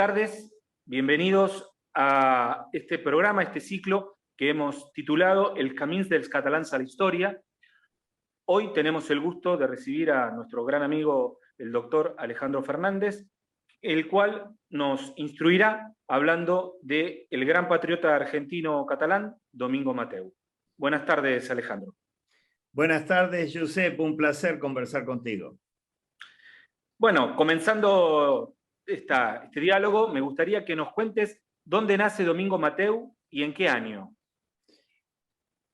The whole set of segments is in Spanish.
tardes, bienvenidos a este programa, este ciclo que hemos titulado Els camins dels catalans a la historia. Hoy tenemos el gusto de recibir a nuestro gran amigo, el doctor Alejandro Fernández, el cual nos instruirá hablando del gran patriota argentino-catalán, Domingo Mateu. Buenas tardes, Alejandro. Buenas tardes, Josep, un placer conversar contigo. Bueno, comenzando este diálogo, me gustaría que nos cuentes dónde nace Domingo Mateu y en qué año.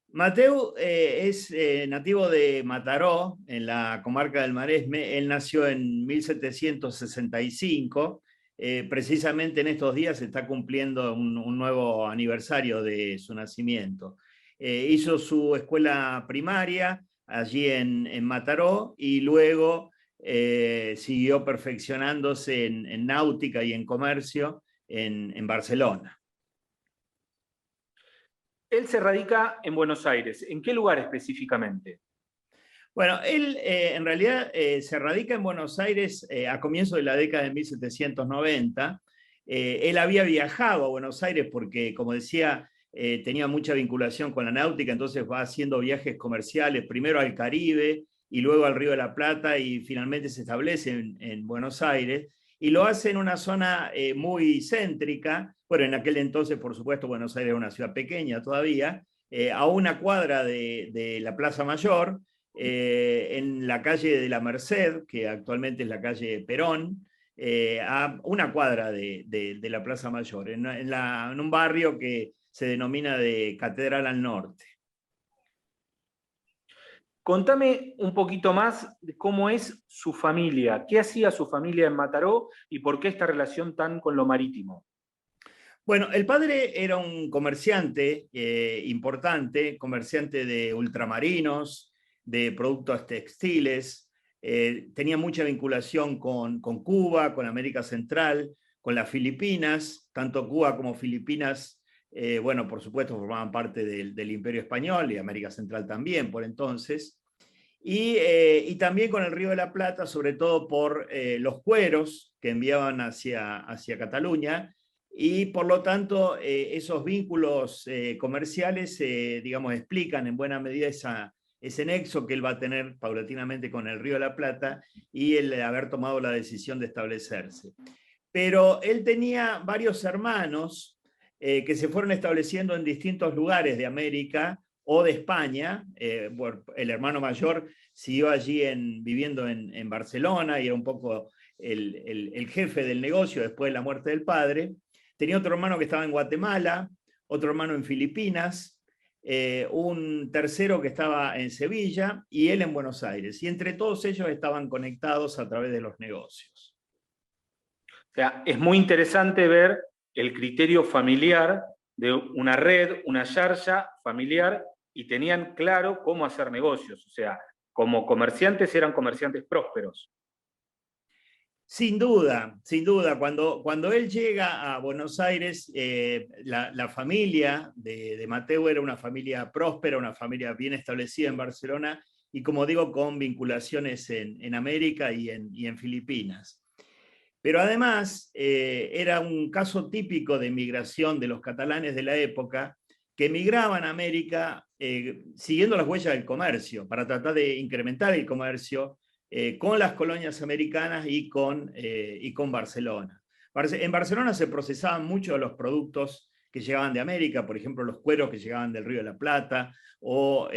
Mateu es nativo de Mataró, en la comarca del Maresme. Él nació en 1765. Precisamente en estos días se está cumpliendo un nuevo aniversario de su nacimiento. Hizo su escuela primaria allí en Mataró y luego siguió perfeccionándose en náutica y en comercio en Barcelona. Él se radica en Buenos Aires. ¿En qué lugar específicamente? Bueno, él en realidad se radica en Buenos Aires a comienzos de la década de 1790. Él había viajado a Buenos Aires porque, como decía, tenía mucha vinculación con la náutica, entonces va haciendo viajes comerciales, primero al Caribe y luego al Río de la Plata, y finalmente se establece en Buenos Aires, y lo hace en una zona muy céntrica. Bueno, en aquel entonces, por supuesto, Buenos Aires era una ciudad pequeña todavía, a una cuadra de la Plaza Mayor, en la calle de la Merced, que actualmente es la calle Perón, a una cuadra de la Plaza Mayor, en un barrio que se denomina de Catedral al Norte. Contame un poquito más de cómo es su familia, qué hacía su familia en Mataró y por qué esta relación tan con lo marítimo. Bueno, el padre era un comerciante importante, comerciante de ultramarinos, de productos textiles. Tenía mucha vinculación con Cuba, con América Central, con las Filipinas. Tanto Cuba como Filipinas, bueno, por supuesto, formaban parte del Imperio Español, y América Central también por entonces. Y también con el Río de la Plata, sobre todo por los cueros que enviaban hacia Cataluña. Y por lo tanto, esos vínculos comerciales, digamos, explican en buena medida ese nexo que él va a tener paulatinamente con el Río de la Plata y el haber tomado la decisión de establecerse. Pero él tenía varios hermanos que se fueron estableciendo en distintos lugares de América o de España. El hermano mayor siguió allí viviendo en Barcelona y era un poco el jefe del negocio después de la muerte del padre. Tenía otro hermano que estaba en Guatemala, otro hermano en Filipinas, un tercero que estaba en Sevilla y él en Buenos Aires. Y entre todos ellos estaban conectados a través de los negocios. O sea, es muy interesante ver el criterio familiar de una red, una yarya familiar, y tenían claro cómo hacer negocios. O sea, como comerciantes eran comerciantes prósperos. Sin duda, sin duda. Cuando él llega a Buenos Aires, la familia de Mateu era una familia próspera, una familia bien establecida en Barcelona y, como digo, con vinculaciones en América y en Filipinas. Pero además era un caso típico de migración de los catalanes de la época, que emigraban a América siguiendo las huellas del comercio, para tratar de incrementar el comercio con las colonias americanas y con Barcelona. En Barcelona se procesaban muchos de los productos que llegaban de América, por ejemplo, los cueros que llegaban del Río de la Plata, o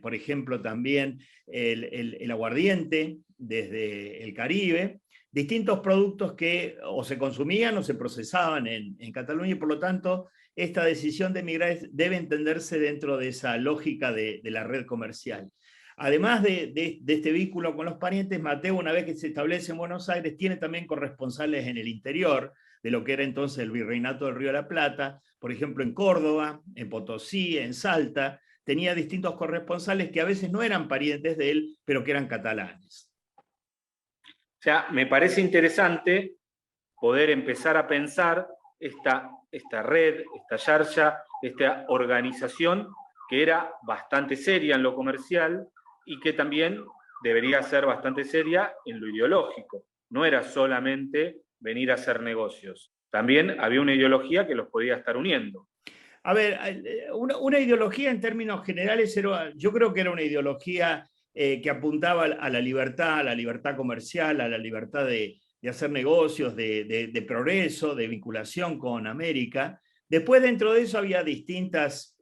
por ejemplo también el aguardiente desde el Caribe. Distintos productos que o se consumían o se procesaban en Cataluña, y por lo tanto esta decisión de emigrar debe entenderse dentro de esa lógica de la red comercial. Además de este vínculo con los parientes, Mateu, una vez que se establece en Buenos Aires, tiene también corresponsales en el interior de lo que era entonces el Virreinato del Río de la Plata, por ejemplo en Córdoba, en Potosí, en Salta. Tenía distintos corresponsales que a veces no eran parientes de él, pero que eran catalanes. O sea, me parece interesante poder empezar a pensar esta red, esta yarya, esta organización que era bastante seria en lo comercial y que también debería ser bastante seria en lo ideológico. No era solamente venir a hacer negocios. también había una ideología que los podía estar uniendo. A ver, una ideología en términos generales, yo creo que era una ideología que apuntaba a la libertad comercial, a la libertad de hacer negocios, de progreso, de vinculación con América. Después, dentro de eso, había distintas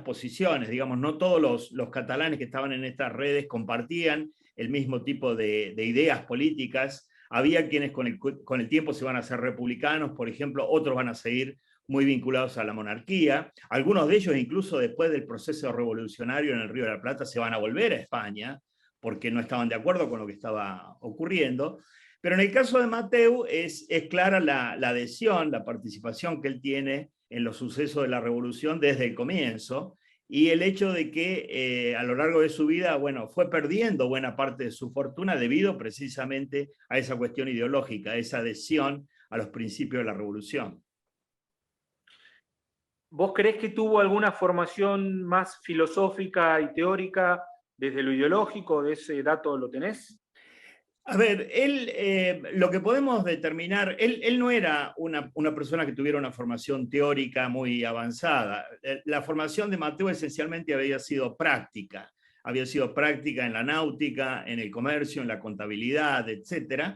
posiciones. Digamos, no todos los catalanes que estaban en estas redes compartían el mismo tipo de ideas políticas. Había quienes con el tiempo se van a hacer republicanos, por ejemplo, otros van a seguir muy vinculados a la monarquía. Algunos de ellos, incluso después del proceso revolucionario en el Río de la Plata, se van a volver a España porque no estaban de acuerdo con lo que estaba ocurriendo. Pero en el caso de Mateu es clara la adhesión, la participación que él tiene en los sucesos de la revolución desde el comienzo, y el hecho de que a lo largo de su vida, bueno, fue perdiendo buena parte de su fortuna debido precisamente a esa cuestión ideológica, a esa adhesión a los principios de la revolución. ¿Vos creés que tuvo alguna formación más filosófica y teórica desde lo ideológico? ¿De ese dato lo tenés? A ver, él, lo que podemos determinar, él no era una persona que tuviera una formación teórica muy avanzada. La formación de Mateu esencialmente había sido práctica en la náutica, en el comercio, en la contabilidad, etc.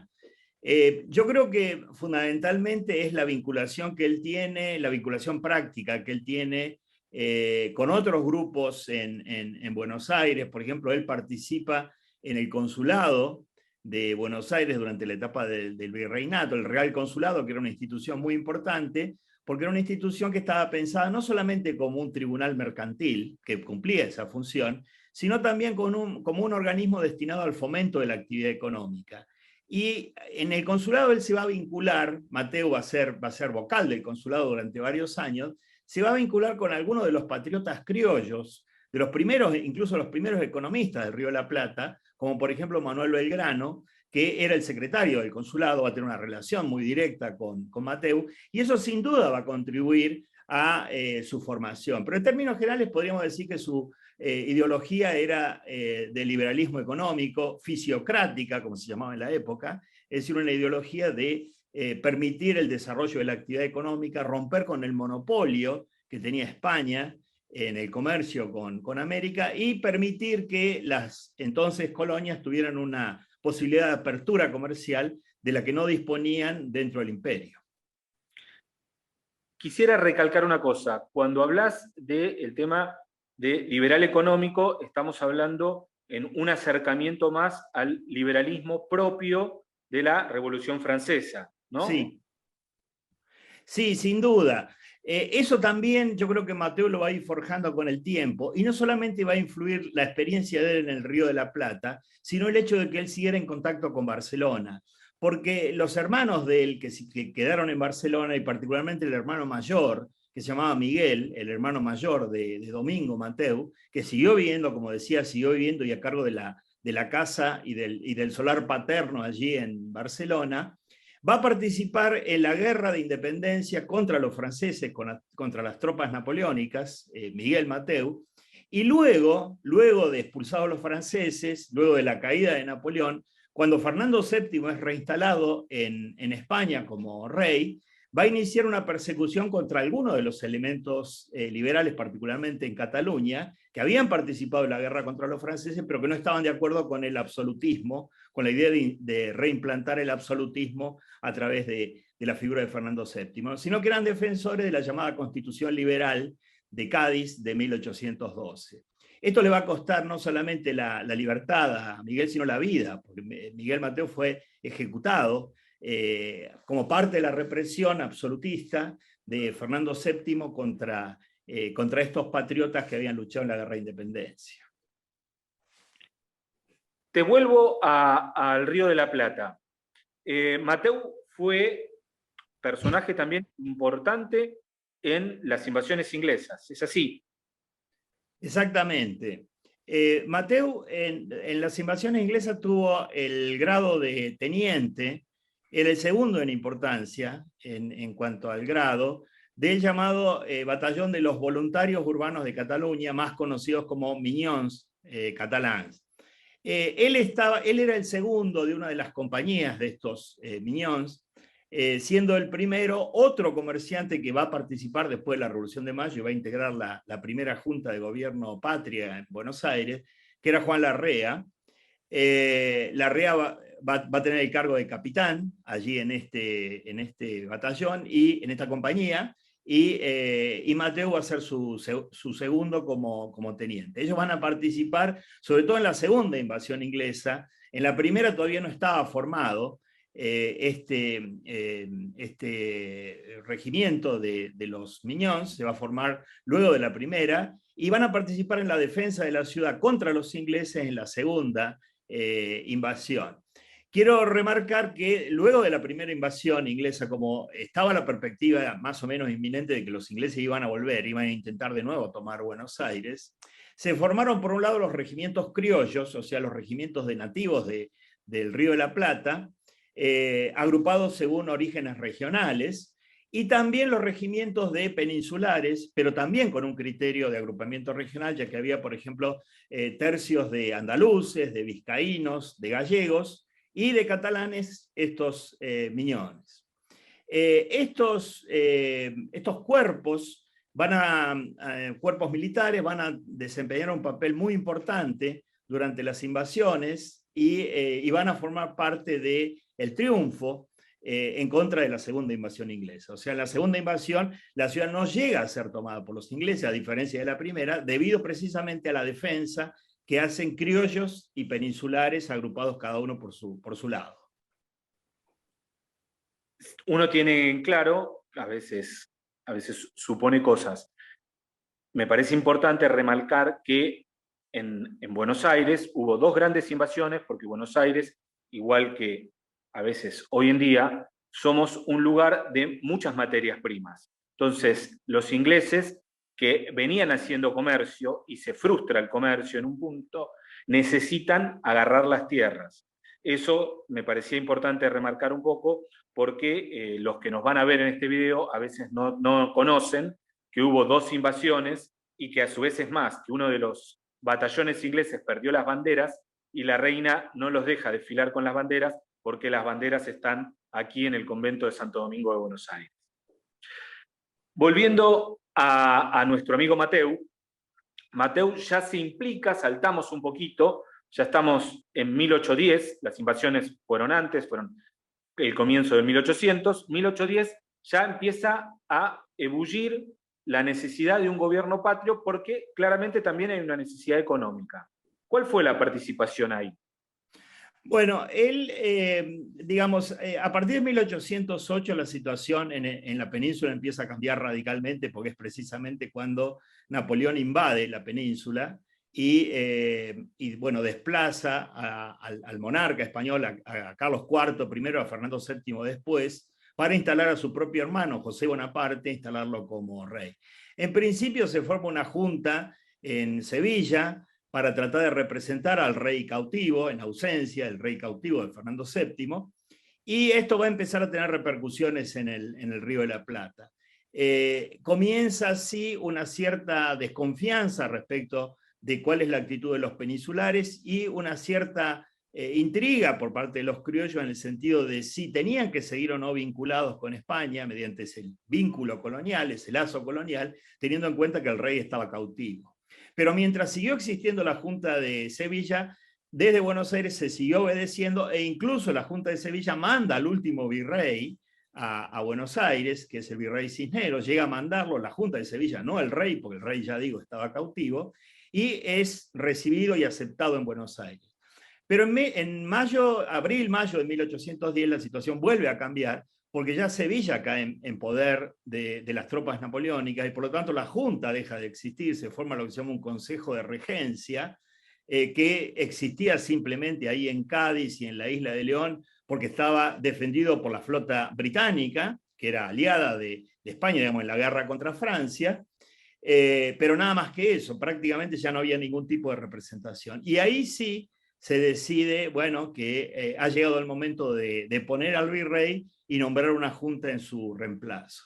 Yo creo que fundamentalmente es la vinculación que él tiene, la vinculación práctica que él tiene con otros grupos en Buenos Aires. Por ejemplo, él participa en el consulado de Buenos Aires durante la etapa del virreinato, el Real Consulado, que era una institución muy importante, porque era una institución que estaba pensada no solamente como un tribunal mercantil, que cumplía esa función, sino también como un organismo destinado al fomento de la actividad económica. Y en el consulado él se va a vincular, Mateu va a ser vocal del consulado durante varios años, se va a vincular con algunos de los patriotas criollos, de los primeros, incluso los primeros economistas del Río de la Plata, como por ejemplo Manuel Belgrano, que era el secretario del consulado, va a tener una relación muy directa con Mateu, y eso sin duda va a contribuir a su formación. Pero en términos generales podríamos decir que su ideología era de liberalismo económico, fisiocrática, como se llamaba en la época, es decir, una ideología de permitir el desarrollo de la actividad económica, romper con el monopolio que tenía España en el comercio con América y permitir que las entonces colonias tuvieran una posibilidad de apertura comercial de la que no disponían dentro del imperio. Quisiera recalcar una cosa. Cuando hablas del tema de liberal económico, estamos hablando en un acercamiento más al liberalismo propio de la Revolución Francesa, ¿no? Sí, sí, sin duda. Eso también yo creo que Mateu lo va a ir forjando con el tiempo, y no solamente va a influir la experiencia de él en el Río de la Plata, sino el hecho de que él siguiera en contacto con Barcelona, porque los hermanos de él que quedaron en Barcelona, y particularmente el hermano mayor, que se llamaba Miguel, el hermano mayor de Domingo Mateu, que siguió viviendo, como decía, siguió viviendo y a cargo de la casa y del solar paterno allí en Barcelona, va a participar en la guerra de independencia contra los franceses, contra las tropas napoleónicas, Miguel Mateu, y luego de expulsados los franceses, luego de la caída de Napoleón, cuando Fernando VII es reinstalado en España como rey, va a iniciar una persecución contra algunos de los elementos liberales, particularmente en Cataluña, que habían participado en la guerra contra los franceses, pero que no estaban de acuerdo con el absolutismo, con la idea de reimplantar el absolutismo a través de la figura de Fernando VII, sino que eran defensores de la llamada Constitución Liberal de Cádiz de 1812. Esto le va a costar no solamente la libertad a Miguel, sino la vida, porque Miguel Mateu fue ejecutado como parte de la represión absolutista de Fernando VII contra estos patriotas que habían luchado en la guerra de independencia. Te vuelvo al Río de la Plata. Mateu fue personaje también importante en las invasiones inglesas, ¿es así? Exactamente. Mateu en las invasiones inglesas tuvo el grado de teniente, era el segundo en importancia en cuanto al grado, del llamado Batallón de los Voluntarios Urbanos de Cataluña, más conocidos como Minyons catalans. Él era el segundo de una de las compañías de estos Minyons, siendo el primero otro comerciante que va a participar después de la Revolución de Mayo y va a integrar la primera Junta de Gobierno Patria en Buenos Aires, que era Juan Larrea. Larrea va a tener el cargo de capitán allí en este batallón y en esta compañía, y Mateu va a ser su segundo como teniente. Ellos van a participar sobre todo en la segunda invasión inglesa. En la primera todavía no estaba formado este regimiento de los Miñones, se va a formar luego de la primera, y van a participar en la defensa de la ciudad contra los ingleses en la segunda invasión. Quiero remarcar que luego de la primera invasión inglesa, como estaba la perspectiva más o menos inminente de que los ingleses iban a volver, iban a intentar de nuevo tomar Buenos Aires, se formaron por un lado los regimientos criollos, o sea, los regimientos de nativos del Río de la Plata, agrupados según orígenes regionales, y también los regimientos de peninsulares, pero también con un criterio de agrupamiento regional, ya que había, por ejemplo, tercios de andaluces, de vizcaínos, de gallegos, y de catalanes estos miñones. Estos cuerpos cuerpos militares van a desempeñar un papel muy importante durante las invasiones y van a formar parte del triunfo en contra de la segunda invasión inglesa. O sea, en la segunda invasión la ciudad no llega a ser tomada por los ingleses, a diferencia de la primera, debido precisamente a la defensa que hacen criollos y peninsulares agrupados cada uno por su lado. Uno tiene en claro, a veces supone cosas. Me parece importante remarcar que en Buenos Aires hubo dos grandes invasiones, porque Buenos Aires, igual que a veces hoy en día, somos un lugar de muchas materias primas. Entonces, los ingleses que venían haciendo comercio y se frustra el comercio en un punto, necesitan agarrar las tierras. Eso me parecía importante remarcar un poco porque los que nos van a ver en este video a veces no conocen que hubo dos invasiones y que a su vez es más, que uno de los batallones ingleses perdió las banderas y la reina no los deja desfilar con las banderas porque las banderas están aquí en el convento de Santo Domingo de Buenos Aires. Volviendo a nuestro amigo Mateu, Mateu ya se implica, saltamos un poquito, ya estamos en 1810, las invasiones fueron antes, fueron el comienzo del 1800, 1810 ya empieza a ebullir la necesidad de un gobierno patrio porque claramente también hay una necesidad económica. ¿Cuál fue la participación ahí? Bueno, él, digamos, a partir de 1808 la situación en la península empieza a cambiar radicalmente porque es precisamente cuando Napoleón invade la península y bueno, desplaza al monarca español, a Carlos IV primero, a Fernando VII después, para instalar a su propio hermano, José Bonaparte, instalarlo como rey. En principio se forma una junta en Sevilla para tratar de representar al rey cautivo, en ausencia, el rey cautivo de Fernando VII, y esto va a empezar a tener repercusiones en el Río de la Plata. Comienza así una cierta desconfianza respecto de cuál es la actitud de los peninsulares y una cierta intriga por parte de los criollos en el sentido de si tenían que seguir o no vinculados con España mediante ese vínculo colonial, ese lazo colonial, teniendo en cuenta que el rey estaba cautivo. Pero mientras siguió existiendo la Junta de Sevilla, desde Buenos Aires se siguió obedeciendo e incluso la Junta de Sevilla manda al último virrey a Buenos Aires, que es el virrey Cisneros, llega a mandarlo la Junta de Sevilla, no el rey, porque el rey, ya digo, estaba cautivo, y es recibido y aceptado en Buenos Aires. Pero en abril-mayo de 1810 la situación vuelve a cambiar, porque ya Sevilla cae en poder de las tropas napoleónicas y por lo tanto la Junta deja de existir, se forma lo que se llama un Consejo de Regencia, que existía simplemente ahí en Cádiz y en la isla de León, porque estaba defendido por la flota británica, que era aliada de España, digamos, en la guerra contra Francia, pero nada más que eso, prácticamente ya no había ningún tipo de representación. Y ahí sí se decide, bueno, que ha llegado el momento de poner al virrey y nombrar una junta en su reemplazo.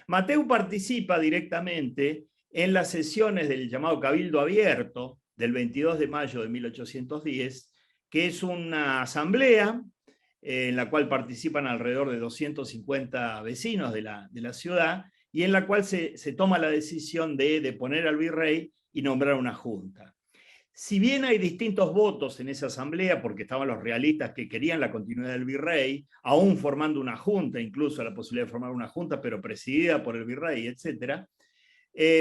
Mateu participa directamente en las sesiones del llamado Cabildo Abierto del 22 de mayo de 1810, que es una asamblea en la cual participan alrededor de 250 vecinos de la ciudad, y en la cual se toma la decisión de poner al virrey y nombrar una junta. Si bien hay distintos votos en esa asamblea, porque estaban los realistas que querían la continuidad del virrey, aún formando una junta, incluso la posibilidad de formar una junta, pero presidida por el virrey, etc.,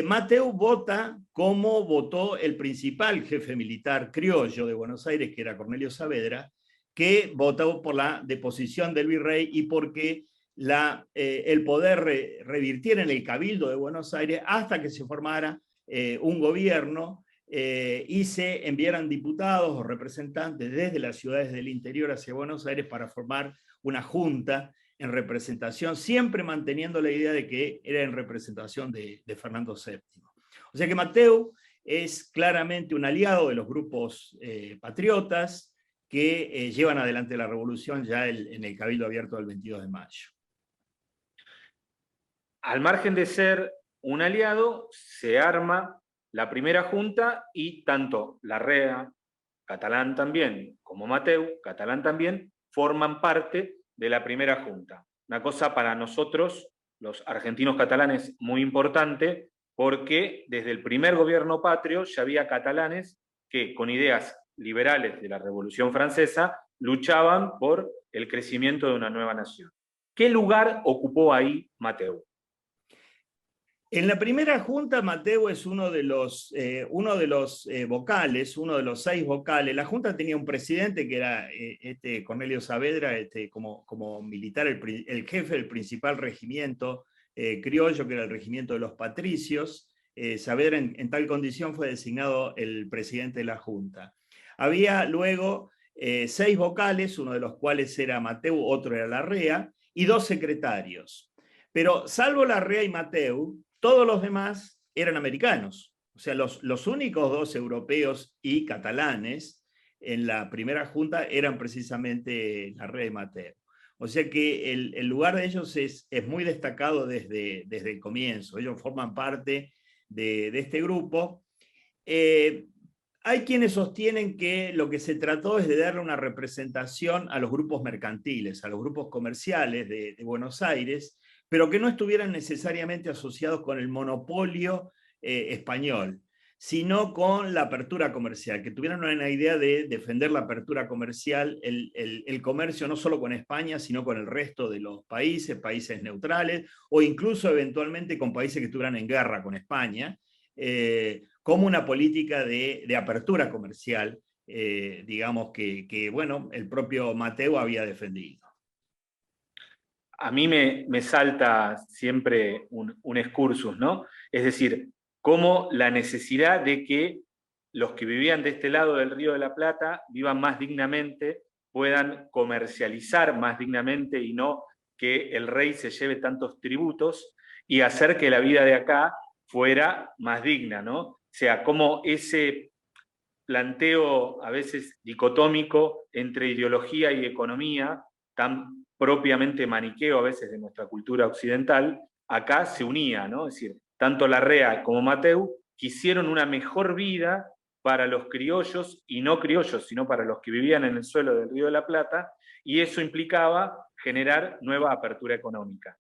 Mateu vota como votó el principal jefe militar criollo de Buenos Aires, que era Cornelio Saavedra, que votó por la deposición del virrey y porque el poder revirtiera en el Cabildo de Buenos Aires hasta que se formara un gobierno y se enviaran diputados o representantes desde las ciudades del interior hacia Buenos Aires para formar una junta en representación, siempre manteniendo la idea de que era en representación de Fernando VII. O sea que Mateu es claramente un aliado de los grupos patriotas que llevan adelante la revolución ya en el Cabildo Abierto del 22 de mayo. Al margen de ser un aliado, se arma la primera junta y tanto Larrea, Catalán también, como Mateu, Catalán también, forman parte de la primera junta. Una cosa para nosotros, los argentinos catalanes, muy importante, porque desde el primer gobierno patrio ya había catalanes que con ideas liberales de la Revolución Francesa luchaban por el crecimiento de una nueva nación. ¿Qué lugar ocupó ahí Mateu? En la primera junta, Mateu es uno de los vocales, uno de los 6 vocales. La junta tenía un presidente que era Cornelio Saavedra, como militar, el jefe del principal regimiento criollo, que era el regimiento de los patricios. Saavedra en tal condición fue designado el presidente de la junta. Había luego 6 vocales, uno de los cuales era Mateu, otro era Larrea, y 2 secretarios. Pero salvo Larrea y Mateu, todos los demás eran americanos. O sea, los únicos 2 europeos y catalanes en la primera junta eran precisamente Larrea y Mateu. O sea que el lugar de ellos es muy destacado desde el comienzo. Ellos forman parte de este grupo. Hay quienes sostienen que lo que se trató es de darle una representación a los grupos mercantiles, a los grupos comerciales de Buenos Aires, pero que no estuvieran necesariamente asociados con el monopolio español, sino con la apertura comercial, que tuvieran una idea de defender la apertura comercial, el comercio no solo con España, sino con el resto de los países neutrales, o incluso eventualmente con países que estuvieran en guerra con España, como una política de apertura comercial, digamos que, bueno, el propio Mateu había defendido. A mí me salta siempre un excursus, ¿no? Es decir, cómo la necesidad de que los que vivían de este lado del Río de la Plata vivan más dignamente, puedan comercializar más dignamente y no que el rey se lleve tantos tributos y hacer que la vida de acá fuera más digna, ¿no? O sea, como ese planteo a veces dicotómico entre ideología y economía, tan propiamente maniqueo a veces de nuestra cultura occidental, acá se unía, ¿no? Es decir, tanto Larrea como Mateu quisieron una mejor vida para los criollos, y no criollos, sino para los que vivían en el suelo del Río de la Plata, y eso implicaba generar nueva apertura económica.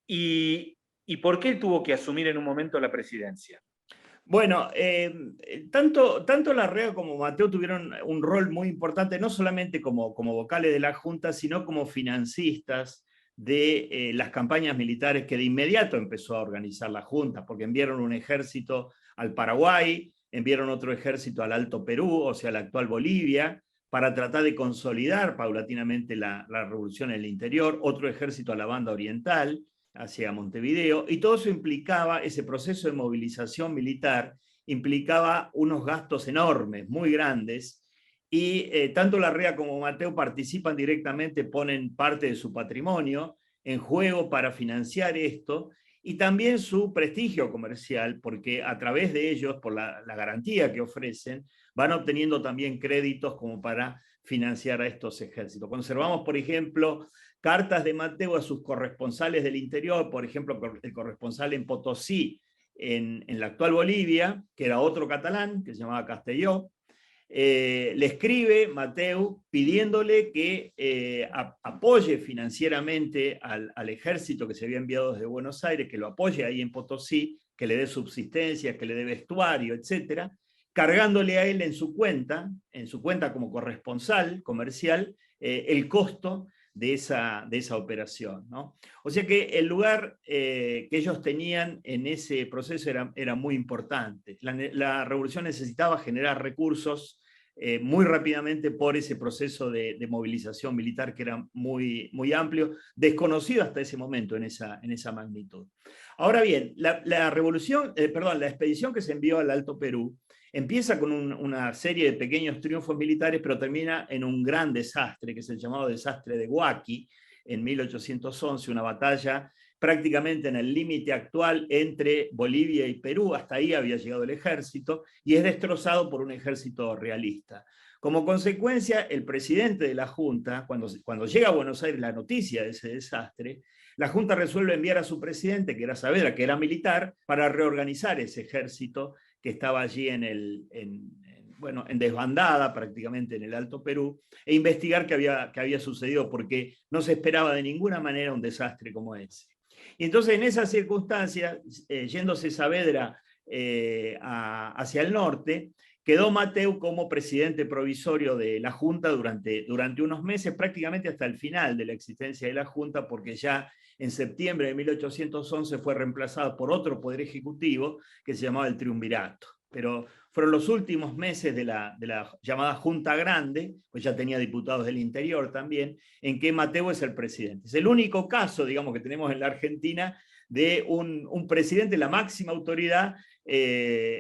¿Y por qué tuvo que asumir en un momento la presidencia? Bueno, tanto Larrea como Mateu tuvieron un rol muy importante, no solamente como vocales de la Junta, sino como financistas de las campañas militares que de inmediato empezó a organizar la Junta, porque enviaron un ejército al Paraguay, enviaron otro ejército al Alto Perú, o sea, la actual Bolivia, para tratar de consolidar paulatinamente la revolución en el interior, otro ejército a la banda oriental, hacia Montevideo, y todo eso implicaba, ese proceso de movilización militar, implicaba unos gastos enormes, muy grandes, y tanto Larrea como Mateu participan directamente, ponen parte de su patrimonio en juego para financiar esto, y también su prestigio comercial, porque a través de ellos, por la garantía que ofrecen, van obteniendo también créditos como para financiar a estos ejércitos. Conservamos, por ejemplo, cartas de Mateu a sus corresponsales del interior, por ejemplo, el corresponsal en Potosí, en la actual Bolivia, que era otro catalán, que se llamaba Castelló, le escribe Mateu pidiéndole que apoye financieramente al ejército que se había enviado desde Buenos Aires, que lo apoye ahí en Potosí, que le dé subsistencia, que le dé vestuario, etcétera, cargándole a él en su cuenta como corresponsal comercial, el costo de esa operación, ¿no? O sea que el lugar que ellos tenían en ese proceso era muy importante. La revolución necesitaba generar recursos muy rápidamente por ese proceso de movilización militar que era muy, muy amplio, desconocido hasta ese momento en esa magnitud. Ahora bien, la expedición que se envió al Alto Perú empieza con una serie de pequeños triunfos militares, pero termina en un gran desastre, que es el llamado desastre de Huaki, en 1811, una batalla prácticamente en el límite actual entre Bolivia y Perú. Hasta ahí había llegado el ejército, y es destrozado por un ejército realista. Como consecuencia, el presidente de la Junta, cuando llega a Buenos Aires la noticia de ese desastre, la Junta resuelve enviar a su presidente, que era Saavedra, que era militar, para reorganizar ese ejército que estaba allí en desbandada prácticamente en el Alto Perú, e investigar qué había sucedido, porque no se esperaba de ninguna manera un desastre como ese. Y entonces en esas circunstancias, yéndose Saavedra hacia el norte, quedó Mateu como presidente provisorio de la Junta durante unos meses, prácticamente hasta el final de la existencia de la Junta, porque ya en septiembre de 1811 fue reemplazado por otro poder ejecutivo que se llamaba el Triunvirato. Pero fueron los últimos meses de la llamada Junta Grande, pues ya tenía diputados del interior también, en que Mateu es el presidente. Es el único caso, digamos, que tenemos en la Argentina de un presidente, la máxima autoridad,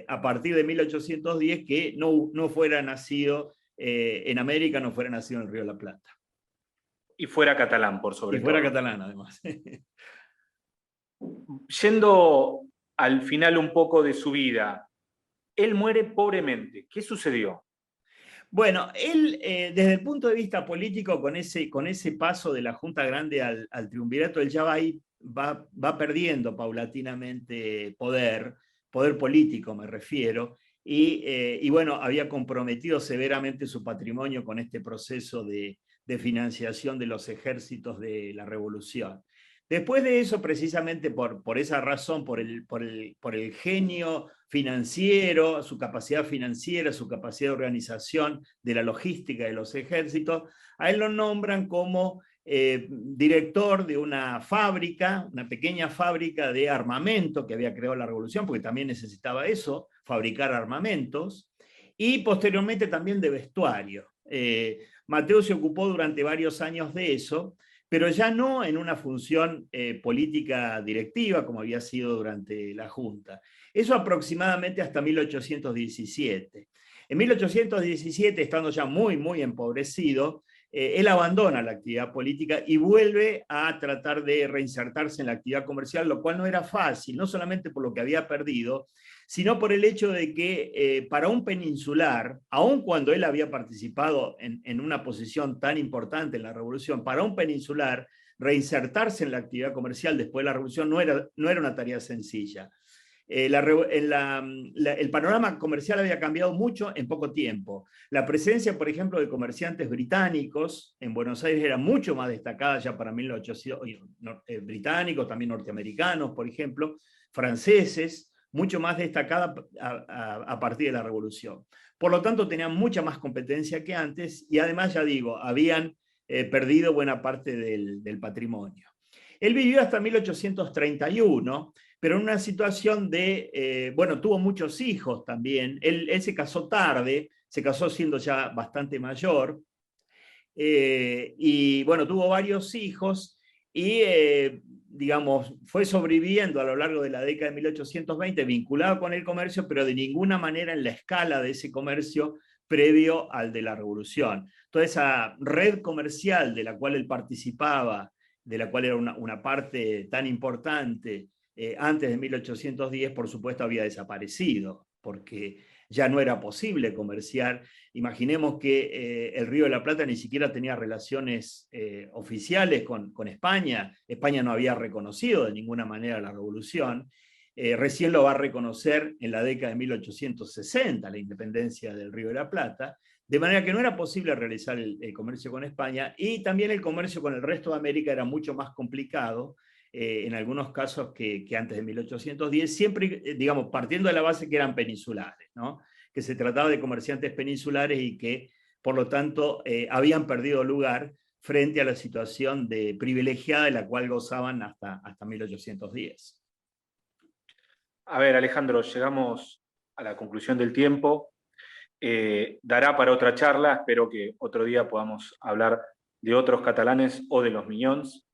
a partir de 1810, que no fuera nacido en América, no fuera nacido en el Río de la Plata. Y fuera catalán, por sobre todo. Y fuera catalán, además. Yendo al final un poco de su vida, él muere pobremente. ¿Qué sucedió? Bueno, él, desde el punto de vista político, con ese paso de la Junta Grande al Triunvirato, él ya va perdiendo paulatinamente poder político, me refiero, y bueno, había comprometido severamente su patrimonio con este proceso de financiación de los ejércitos de la revolución. Después de eso, precisamente por esa razón, por el genio financiero, su capacidad financiera, su capacidad de organización de la logística de los ejércitos, a él lo nombran como director de una fábrica, una pequeña fábrica de armamento que había creado la revolución, porque también necesitaba eso, fabricar armamentos, y posteriormente también de vestuario. Mateu se ocupó durante varios años de eso, pero ya no en una función política directiva como había sido durante la Junta. Eso aproximadamente hasta 1817. En 1817, estando ya muy, muy empobrecido, él abandona la actividad política y vuelve a tratar de reinsertarse en la actividad comercial, lo cual no era fácil, no solamente por lo que había perdido, sino por el hecho de que para un peninsular, aun cuando él había participado en una posición tan importante en la revolución, para un peninsular reinsertarse en la actividad comercial después de la revolución no era una tarea sencilla. El panorama comercial había cambiado mucho en poco tiempo. La presencia, por ejemplo, de comerciantes británicos en Buenos Aires era mucho más destacada ya para 1800, británicos, también norteamericanos, por ejemplo, franceses, mucho más destacada a partir de la revolución. Por lo tanto, tenían mucha más competencia que antes y además, ya digo, habían perdido buena parte del patrimonio. Él vivió hasta 1831, pero en una situación tuvo muchos hijos también. Él se casó tarde, se casó siendo ya bastante mayor, y bueno, tuvo varios hijos y, digamos, fue sobreviviendo a lo largo de la década de 1820, vinculado con el comercio, pero de ninguna manera en la escala de ese comercio previo al de la revolución. Toda esa red comercial de la cual él participaba, de la cual era una parte tan importante antes de 1810, por supuesto, había desaparecido, porque ya no era posible comerciar. Imaginemos que el Río de la Plata ni siquiera tenía relaciones oficiales con España. España no había reconocido de ninguna manera la revolución. recién lo va a reconocer en la década de 1860, la independencia del Río de la Plata, de manera que no era posible realizar el comercio con España, y también el comercio con el resto de América era mucho más complicado, en algunos casos que antes de 1810, siempre, digamos, partiendo de la base que eran peninsulares, ¿no? Que se trataba de comerciantes peninsulares y que, por lo tanto, habían perdido lugar frente a la situación de privilegiada de la cual gozaban hasta 1810. A ver, Alejandro, llegamos a la conclusión del tiempo. Dará para otra charla, espero que otro día podamos hablar de otros catalanes o de los Miñons,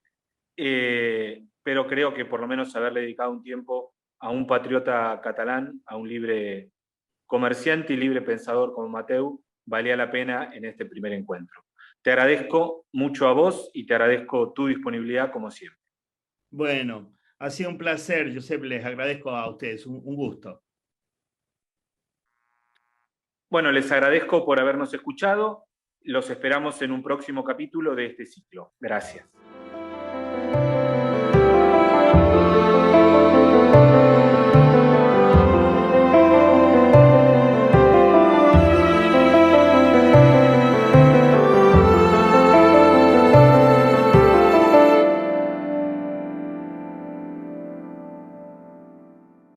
pero creo que por lo menos haberle dedicado un tiempo a un patriota catalán, a un libre comerciante y libre pensador como Mateu, valía la pena en este primer encuentro. Te agradezco mucho a vos y te agradezco tu disponibilidad como siempre. Bueno, ha sido un placer, Josep, les agradezco a ustedes, un gusto. Bueno, les agradezco por habernos escuchado. Los esperamos en un próximo capítulo de este ciclo. Gracias.